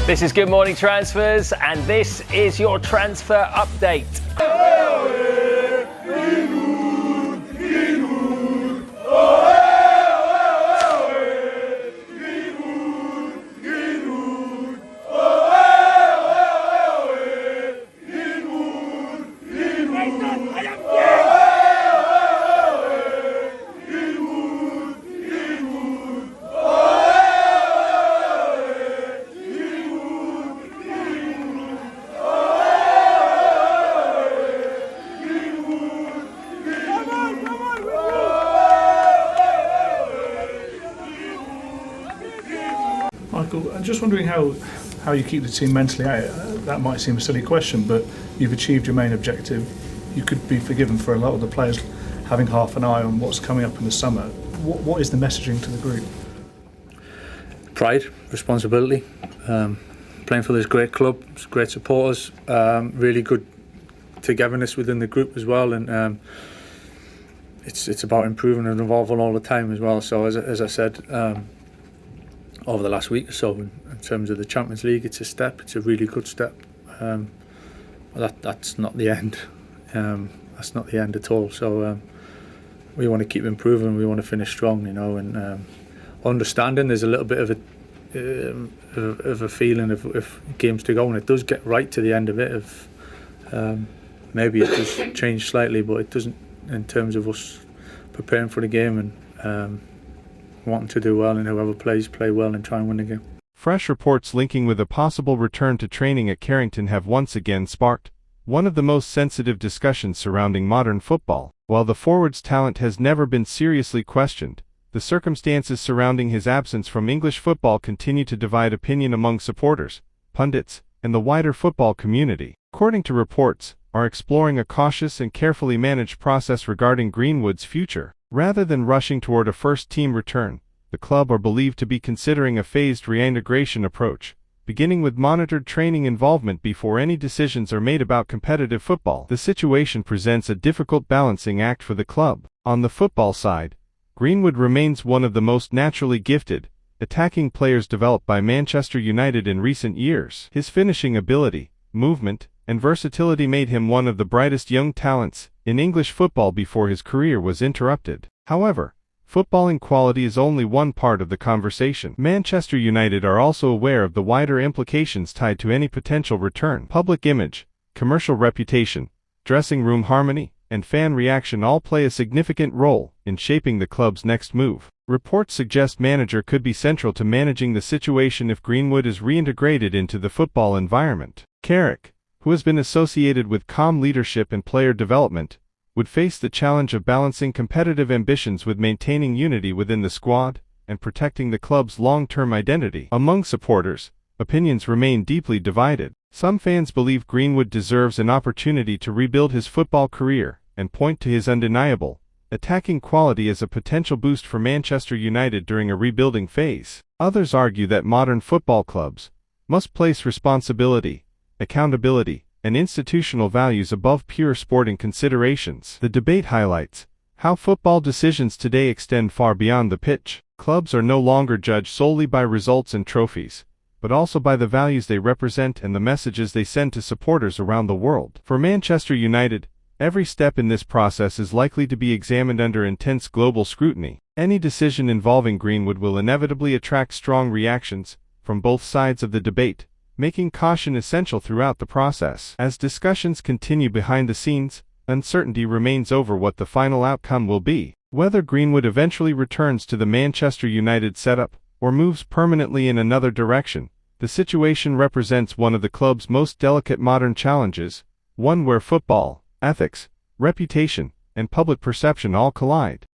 This is Good Morning Transfers, and this is your transfer update. Michael, I'm just wondering how you keep the team mentally out. That might seem a silly question, but you've achieved your main objective. You could be forgiven for a lot of the players having half an eye on what's coming up in the summer. What is the messaging to the group? Pride, responsibility, playing for this great club, great supporters, really good togetherness within the group as well, and it's about improving and evolving all the time as well. So as I said, over the last week or so, in terms of the Champions League, it's a step. It's a really good step. That's not the end. That's not the end at all. So we want to keep improving. We want to finish strong, and understanding there's a little bit of a feeling of games to go, and it does get right to the end of it. Maybe it does change slightly, but it doesn't in terms of us preparing for the game and wanting to do well, and whoever plays, play well and try and win the game. Fresh reports linking with a possible return to training at Carrington have once again sparked one of the most sensitive discussions surrounding modern football. While the forward's talent has never been seriously questioned, the circumstances surrounding his absence from English football continue to divide opinion among supporters, pundits, and the wider football community. According to reports, are exploring a cautious and carefully managed process regarding Greenwood's future. Rather than rushing toward a first-team return, the club are believed to be considering a phased reintegration approach, beginning with monitored training involvement before any decisions are made about competitive football. The situation presents a difficult balancing act for the club. On the football side, Greenwood remains one of the most naturally gifted, attacking players developed by Manchester United in recent years. His finishing ability, movement, and versatility made him one of the brightest young talents in English football before his career was interrupted. However, footballing quality is only one part of the conversation. Manchester United are also aware of the wider implications tied to any potential return. Public image, commercial reputation, dressing room harmony, and fan reaction all play a significant role in shaping the club's next move. Reports suggest manager could be central to managing the situation if Greenwood is reintegrated into the football environment. Carrick, who has been associated with calm leadership and player development, would face the challenge of balancing competitive ambitions with maintaining unity within the squad and protecting the club's long-term identity. Among supporters, opinions remain deeply divided. Some fans believe Greenwood deserves an opportunity to rebuild his football career and point to his undeniable attacking quality as a potential boost for Manchester United during a rebuilding phase. Others argue that modern football clubs must place responsibility, accountability, and institutional values above pure sporting considerations. The debate highlights how football decisions today extend far beyond the pitch. Clubs are no longer judged solely by results and trophies, but also by the values they represent and the messages they send to supporters around the world. For Manchester United, every step in this process is likely to be examined under intense global scrutiny. Any decision involving Greenwood will inevitably attract strong reactions from both sides of the debate, making caution essential throughout the process. As discussions continue behind the scenes, uncertainty remains over what the final outcome will be. Whether Greenwood eventually returns to the Manchester United setup or moves permanently in another direction, the situation represents one of the club's most delicate modern challenges, one where football, ethics, reputation, and public perception all collide.